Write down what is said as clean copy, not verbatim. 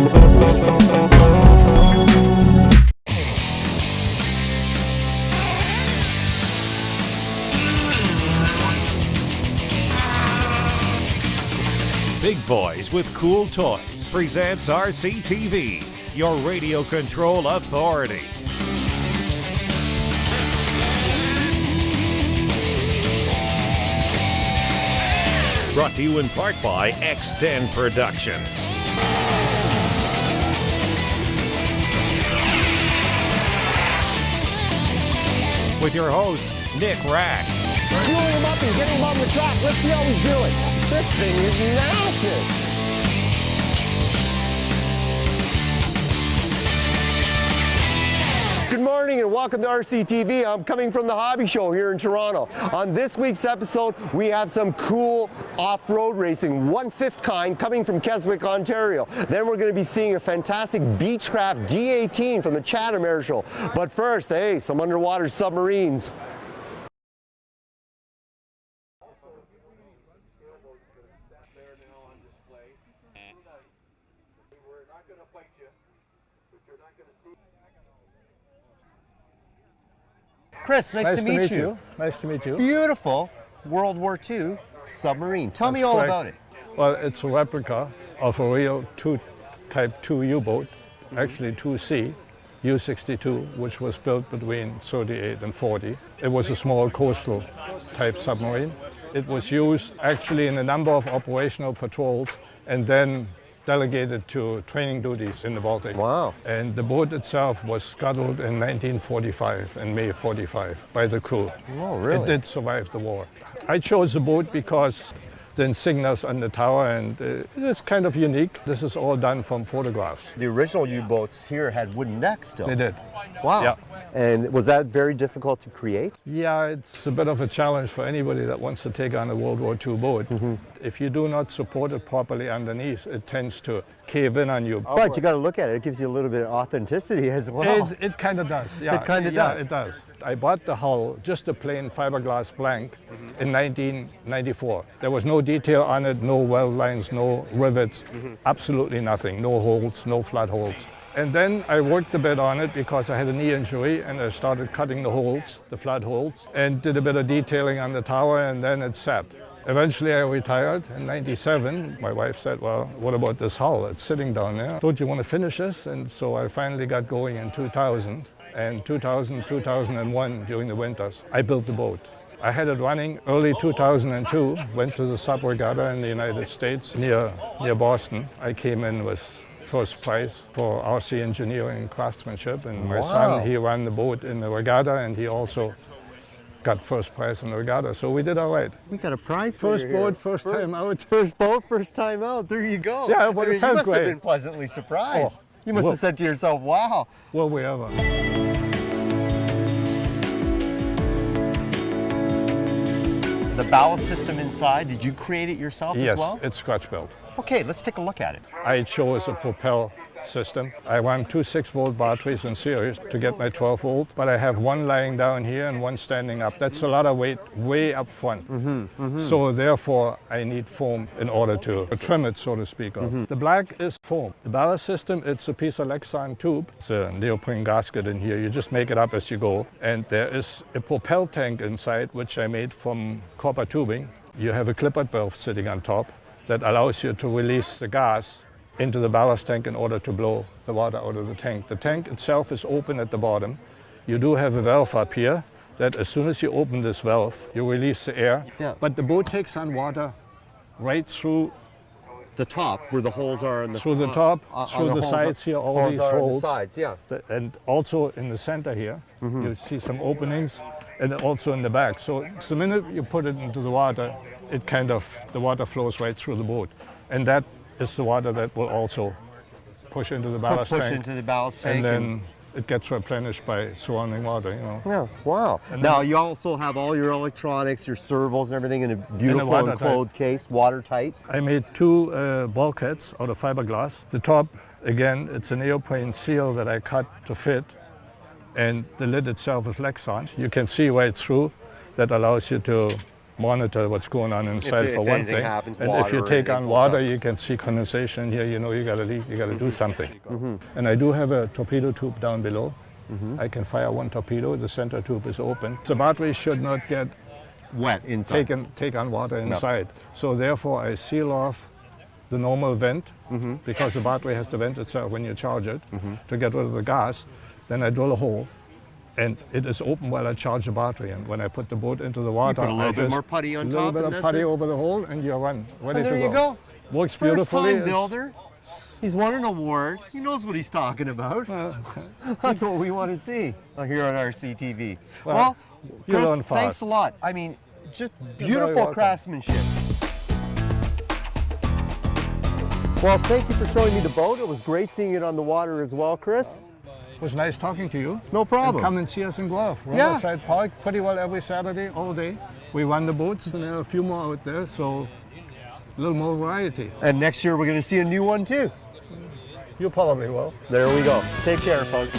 Big Boys with Cool Toys presents RCTV, your radio control authority. Brought to you in part by X10 Productions. With your host, Nick Rack. Fuel him up and get him on the track. Let's see how he's doing. This thing is massive. Good morning and welcome to RCTV. I'm coming from the Hobby Show here in Toronto. On this week's episode, we have some cool off-road racing, 1/5 kind, coming from Keswick, Ontario. Then we're going to be seeing a fantastic Beechcraft D18 from the Chatham Air Show. But first, hey, some underwater submarines. Chris, nice to meet you. Nice to meet you. Beautiful World War II submarine. Tell me all about it. Well, it's a replica of a real Type 2 U-boat, actually 2C, U-62, which was built between 38 and 40. It was a small coastal type submarine. It was used actually in a number of operational patrols and then delegated to training duties in the Baltic. Wow. And the boat itself was scuttled in 1945, in May 45, by the crew. Oh, really? It did survive the war. I chose the boat because the insignias on the tower, and it is kind of unique. This is all done from photographs. The original U-boats here had wooden decks still. They did. Wow. Yeah. And was that very difficult to create? Yeah, it's a bit of a challenge for anybody that wants to take on a World War II boat. Mm-hmm. If you do not support it properly underneath, it tends to cave in on you. But you got to look at it. It gives you a little bit of authenticity as well. It kind of does. Yeah. It kind of does. does. It does. I bought the hull, just a plain fiberglass blank, in 1994. There was no detail on it, no weld lines, no rivets, absolutely nothing. No holes, no flat holes. And then I worked a bit on it because I had a knee injury, and I started cutting the holes, the flat holes, and did a bit of detailing on the tower, and then it sat. Eventually I retired in 97. My wife said, well, what about this hull? It's sitting down there. Don't you want to finish this? And so I finally got going in 2000. And 2001, during the winters, I built the boat. I had it running early 2002, went to the sub regatta in the United States near Boston. I came in with first prize for RC engineering and craftsmanship, and my son, he ran the boat in the regatta, and he also got first prize in the regatta, so we did all right. We got a prize for First boat, first time out. First boat, first time out. There you go. Yeah, well, it felt you must great. have been pleasantly surprised. Oh, you must have said to yourself, wow. Will we ever? The ballast system inside, did you create it yourself as well? Yes, it's scratch built. Okay, let's take a look at it. I chose a Propel system. I run two 6-volt batteries in series to get my 12 volt, but I have one lying down here and one standing up. That's a lot of weight way up front. So therefore I need foam in order to trim it, so to speak. The black is foam. The ballast system, it's a piece of Lexan tube. It's a neoprene gasket in here. You just make it up as you go. And there is a Propel tank inside, which I made from copper tubing. You have a clipper valve sitting on top that allows you to release the gas into the ballast tank in order to blow the water out of the tank. The tank itself is open at the bottom. You do have a valve up here that as soon as you open this valve, you release the air. Yeah. But the boat takes on water right through The top, where the holes are in the through the top, through the sides here, all these holes. The sides, yeah. And also in the center here, you see some openings, and also in the back. So the minute you put it into the water, the water flows right through the boat. And that is the water that will also push into the ballast tank. Push into the ballast tank. And then it gets replenished by surrounding water, you know. Yeah, wow. And now you also have all your electronics, your servos and everything in a beautiful enclosed case, watertight. I made two bulkheads out of fiberglass. The top, again, it's a neoprene seal that I cut to fit, and the lid itself is Lexan. You can see right through. That allows you to monitor what's going on inside If for one anything thing. happens, And if water you or take anything on pulls water, up. you can see condensation here. You know you got to leak. You got to do something. And I do have a torpedo tube down below. I can fire one torpedo. The center tube is open. The battery should not get Wet inside. take on water inside. So therefore, I seal off the normal vent because the battery has to vent itself when you charge it to get rid of the gas. Then I drill a hole, and it is open while I charge the battery. And when I put the boat into the water, put a little I bit just more putty on a little top bit and of that's putty it? over the hole, and you're ready And there to you go. Works First beautifully. time builder. He's won an award. He knows what he's talking about. That's what we want to see here on RCTV. Well, you Chris, learn fast. thanks a lot. I mean, just very beautiful welcome. craftsmanship. Well, thank you for showing me the boat. It was great seeing it on the water as well, Chris. It was nice talking to you. No problem. And come and see us in Guelph. Yeah. Riverside Park, pretty well every Saturday, all day. We run the boats, and there are a few more out there, so a little more variety. And next year we're going to see a new one too. You probably will. There we go. Take care, folks.